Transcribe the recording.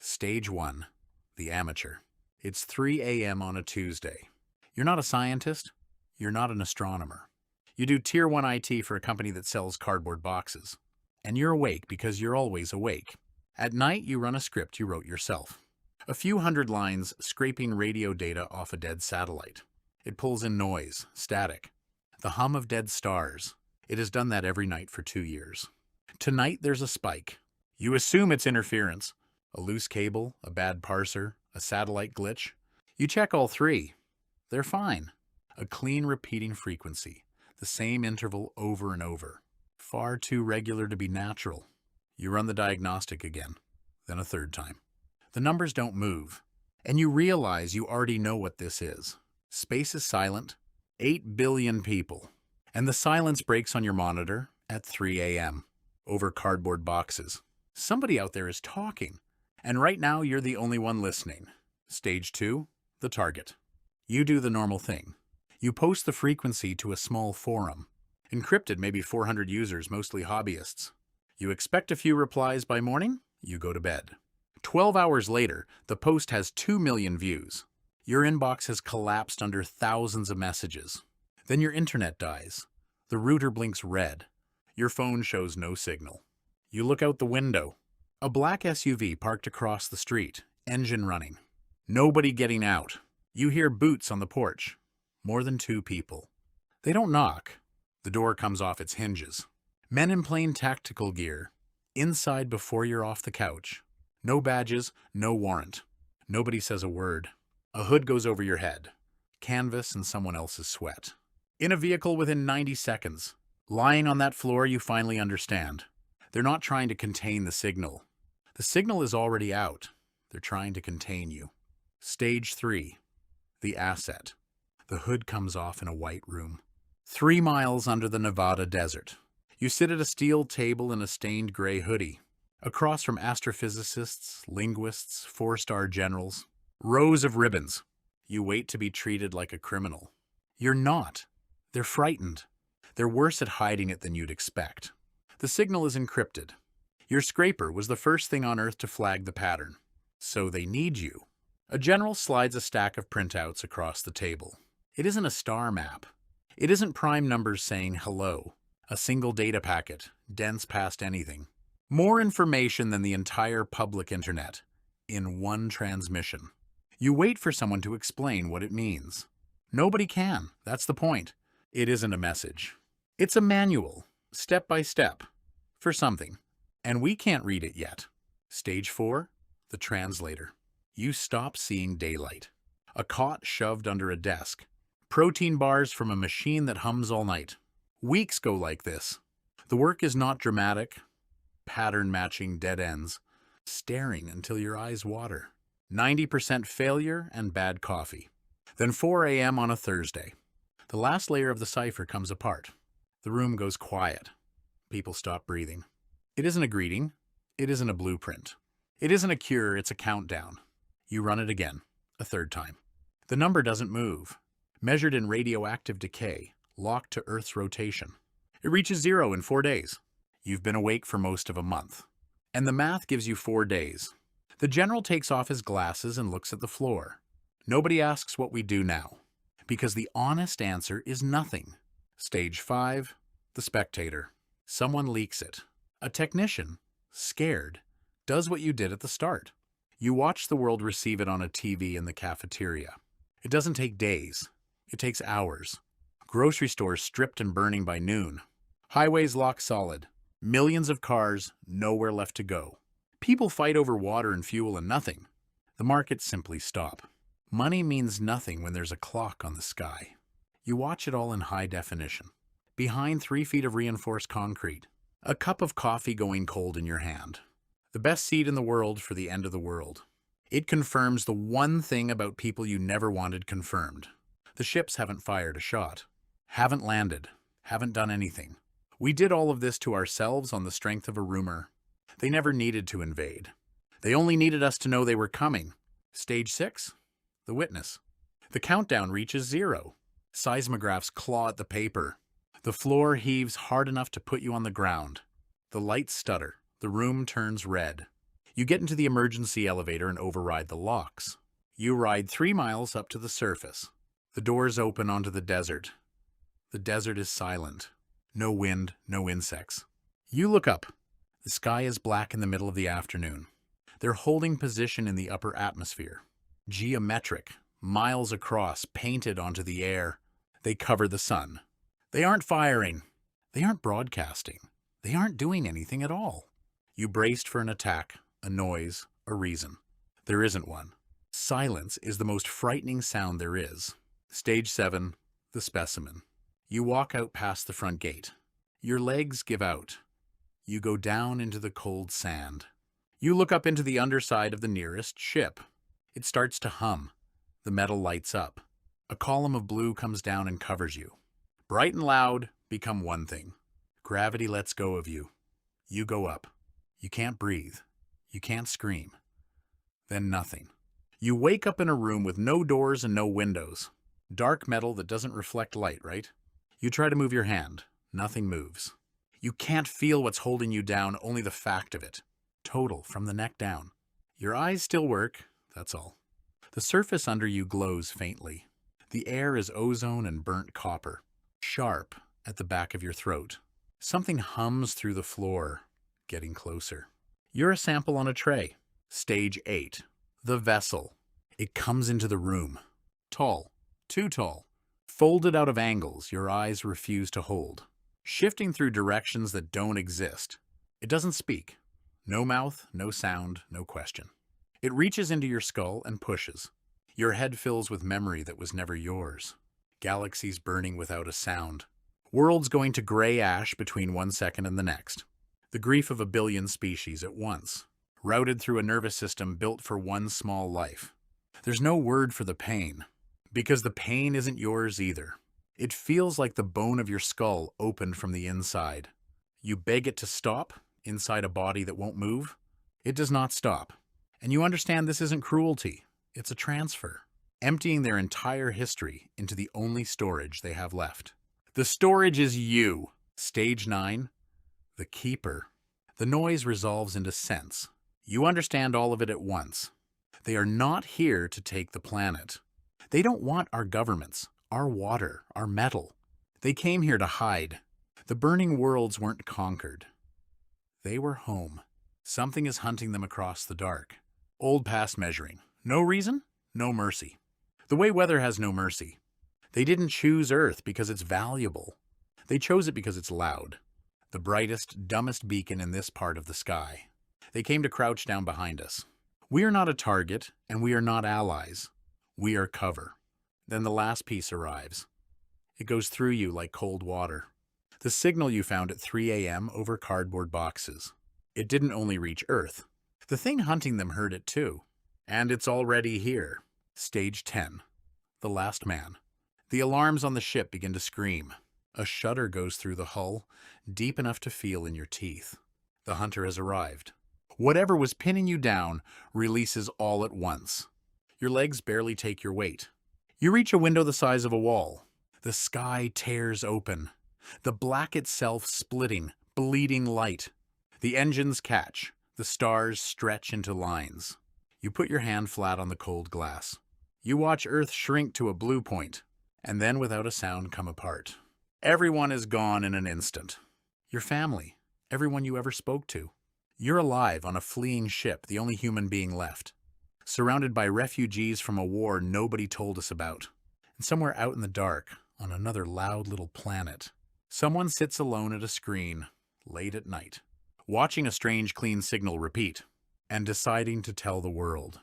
Stage 1. The amateur. It's 3 a.m. on a Tuesday. You're not a scientist. You're not an astronomer. You do Tier 1 IT for a company that sells cardboard boxes. And you're awake because you're always awake. At night, you run a script you wrote yourself. A few hundred lines scraping radio data off a dead satellite. It pulls in noise, static, the hum of dead stars. It has done that every night for 2 years. Tonight, there's a spike. You assume it's interference. A loose cable, a bad parser, a satellite glitch. You check all three. They're fine. A clean repeating frequency, the same interval over and over. Far too regular to be natural. You run the diagnostic again, then a third time. The numbers don't move, and you realize you already know what this is. Space is silent, 8 billion people, and the silence breaks on your monitor at 3 a.m. over cardboard boxes. Somebody out there is talking, and right now you're the only one listening. Stage 2, the target. You do the normal thing. You post the frequency to a small forum. Encrypted, maybe 400 users, mostly hobbyists. You expect a few replies by morning, you go to bed. 12 hours later, the post has 2 million views. Your inbox has collapsed under thousands of messages. Then your internet dies. The router blinks red. Your phone shows no signal. You look out the window. A black SUV parked across the street, engine running. Nobody getting out. You hear boots on the porch. More than 2 people. They don't knock. The door comes off its hinges. Men in plain tactical gear. Inside before you're off the couch. No badges, no warrant. Nobody says a word. A hood goes over your head. Canvas and someone else's sweat. In a vehicle within 90 seconds. Lying on that floor, you finally understand. They're not trying to contain the signal. The signal is already out. They're trying to contain you. Stage 3. The asset. The hood comes off in a white room. 3 miles under the Nevada desert. You sit at a steel table in a stained gray hoodie. Across from astrophysicists, linguists, 4-star generals. Rows of ribbons. You wait to be treated like a criminal. You're not. They're frightened. They're worse at hiding it than you'd expect. The signal is encrypted. Your scraper was the first thing on Earth to flag the pattern. So they need you. A general slides a stack of printouts across the table. It isn't a star map. It isn't prime numbers saying hello. A single data packet, dense past anything. More information than the entire public internet, in one transmission. You wait for someone to explain what it means. Nobody can, that's the point. It isn't a message. It's a manual, step by step, for something. And we can't read it yet. Stage 4, the translator. You stop seeing daylight. A cot shoved under a desk. Protein bars from a machine that hums all night. Weeks go like this. The work is not dramatic, pattern-matching dead ends, staring until your eyes water. 90% failure and bad coffee. Then 4 a.m. on a Thursday. The last layer of the cipher comes apart. The room goes quiet. People stop breathing. It isn't a greeting. It isn't a blueprint. It isn't a cure, it's a countdown. You run it again, a third time. The number doesn't move. Measured in radioactive decay, locked to Earth's rotation. It reaches 0 in 4 days. You've been awake for most of a month. And the math gives you 4 days. The general takes off his glasses and looks at the floor. Nobody asks what we do now, because the honest answer is nothing. Stage 5, the Spectator. Someone leaks it. A technician, scared, does what you did at the start. You watch the world receive it on a TV in the cafeteria. It doesn't take days. It takes hours. Grocery stores stripped and burning by noon. Highways locked solid. Millions of cars, nowhere left to go. People fight over water and fuel and nothing. The markets simply stop. Money means nothing when there's a clock on the sky. You watch it all in high definition. Behind 3 feet of reinforced concrete. A cup of coffee going cold in your hand. The best seat in the world for the end of the world. It confirms the one thing about people you never wanted confirmed. The ships haven't fired a shot. Haven't landed. Haven't done anything. We did all of this to ourselves on the strength of a rumor. They never needed to invade. They only needed us to know they were coming. Stage 6, the witness. The countdown reaches 0. Seismographs claw at the paper. The floor heaves hard enough to put you on the ground. The lights stutter. The room turns red. You get into the emergency elevator and override the locks. You ride 3 miles up to the surface. The doors open onto the desert. The desert is silent. No wind, no insects. You look up. The sky is black in the middle of the afternoon. They're holding position in the upper atmosphere. Geometric, miles across, painted onto the air. They cover the sun. They aren't firing. They aren't broadcasting. They aren't doing anything at all. You braced for an attack, a noise, a reason. There isn't one. Silence is the most frightening sound there is. Stage 7, the specimen. You walk out past the front gate. Your legs give out. You go down into the cold sand. You look up into the underside of the nearest ship. It starts to hum. The metal lights up. A column of blue comes down and covers you. Bright and loud become one thing. Gravity lets go of you. You go up. You can't breathe. You can't scream. Then nothing. You wake up in a room with no doors and no windows. Dark metal that doesn't reflect light, right? You try to move your hand. Nothing moves. You can't feel what's holding you down, only the fact of it. Total, from the neck down. Your eyes still work, that's all. The surface under you glows faintly. The air is ozone and burnt copper. Sharp at the back of your throat. Something hums through the floor, getting closer. You're a sample on a tray. Stage 8. The vessel. It comes into the room. Tall. Too tall. Folded out of angles your eyes refuse to hold. Shifting through directions that don't exist. It doesn't speak. No mouth, no sound, no question. It reaches into your skull and pushes. Your head fills with memory that was never yours. Galaxies burning without a sound. Worlds going to gray ash between 1 second and the next. The grief of a billion species at once. Routed through a nervous system built for one small life. There's no word for the pain. Because the pain isn't yours either. It feels like the bone of your skull opened from the inside. You beg it to stop inside a body that won't move. It does not stop. And you understand this isn't cruelty. It's a transfer. Emptying their entire history into the only storage they have left. The storage is you. Stage 9. The keeper. The noise resolves into sense. You understand all of it at once. They are not here to take the planet. They don't want our governments, our water, our metal. They came here to hide. The burning worlds weren't conquered. They were home. Something is hunting them across the dark. Old past measuring. No reason, no mercy. The way weather has no mercy. They didn't choose Earth because it's valuable. They chose it because it's loud. The brightest, dumbest beacon in this part of the sky. They came to crouch down behind us. We are not a target, and we are not allies. We are cover. Then the last piece arrives. It goes through you like cold water. The signal you found at 3 a.m. over cardboard boxes. It didn't only reach Earth. The thing hunting them heard it too. And it's already here. Stage 10. The last man. The alarms on the ship begin to scream. A shudder goes through the hull, deep enough to feel in your teeth. The hunter has arrived. Whatever was pinning you down releases all at once. Your legs barely take your weight. You reach a window the size of a wall. The sky tears open. The black itself splitting, bleeding light. The engines catch. The stars stretch into lines. You put your hand flat on the cold glass. You watch Earth shrink to a blue point, and then without a sound come apart. Everyone is gone in an instant. Your family, everyone you ever spoke to. You're alive on a fleeing ship, the only human being left. Surrounded by refugees from a war nobody told us about. And somewhere out in the dark, on another loud little planet, someone sits alone at a screen, late at night, watching a strange clean signal repeat, and deciding to tell the world.